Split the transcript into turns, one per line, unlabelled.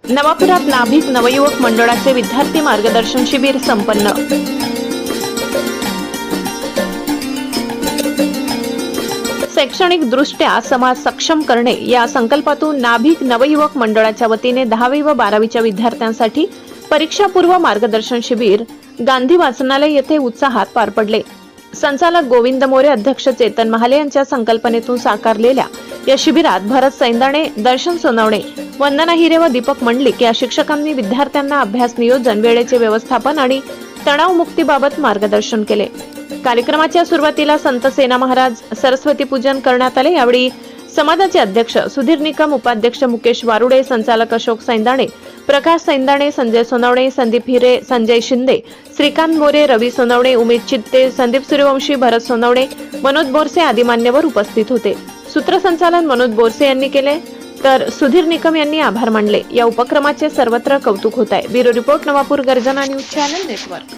नवापुरात नाभिक नवयुवक मंडळाचे विद्यार्थी मार्गदर्शन शिबिर संपन्न। शैक्षणिक दृष्ट्या समाज सक्षम करणे या संकल्पातून नाभिक नवयुवक मंडळाच्या वतीने 10वी व 12वीच्या विद्यार्थ्यांसाठी परीक्षापूर्व मार्गदर्शन शिबिर गांधी वाचनालय येथे उत्साहात पार पडले। संचालक गोविंद मोरे, अध्यक्ष चेतन महाले यांच्या संकल्पनेतून साकारलेल्या या शिबिरात भरत सैंदाणे, दर्शन सोनवणे, वंदना हिरे व दीपक मंडलिक या शिक्षकांनी विद्यार्थ्यांना अभ्यास नियोजन, वेळेचे व्यवस्थापन आणि तणाव मुक्तीबाबत मार्गदर्शन केले। कार्यक्रमाच्या सुरुवातीला संत सेना महाराज सरस्वती पूजन करण्यात आले। यावेळी समाजाचे अध्यक्ष सुधीर निकम, उपाध्यक्ष मुकेश वारुडे, संचालक अशोक सैंदाणे, प्रकाश सैंदाणे, संजय सोनवणे, संदीप हिरे, संजय शिंदे, श्रीकांत मोरे, रवी सोनवणे, उमेश चित्ते, संदीप सूर्यवंशी, भरत सोनवणे, मनोज बोरसे आदी मान्यवर उपस्थित होते। सूत्रसंचालन मनोज बोरसे यांनी केले तर सुधीर निकम यांनी आभार मानले। या उपक्रमाचे सर्वत्र कौतुक होत आहे। ब्युरो रिपोर्ट, नवापूर गर्जना न्यूज चॅनल नेटवर्क।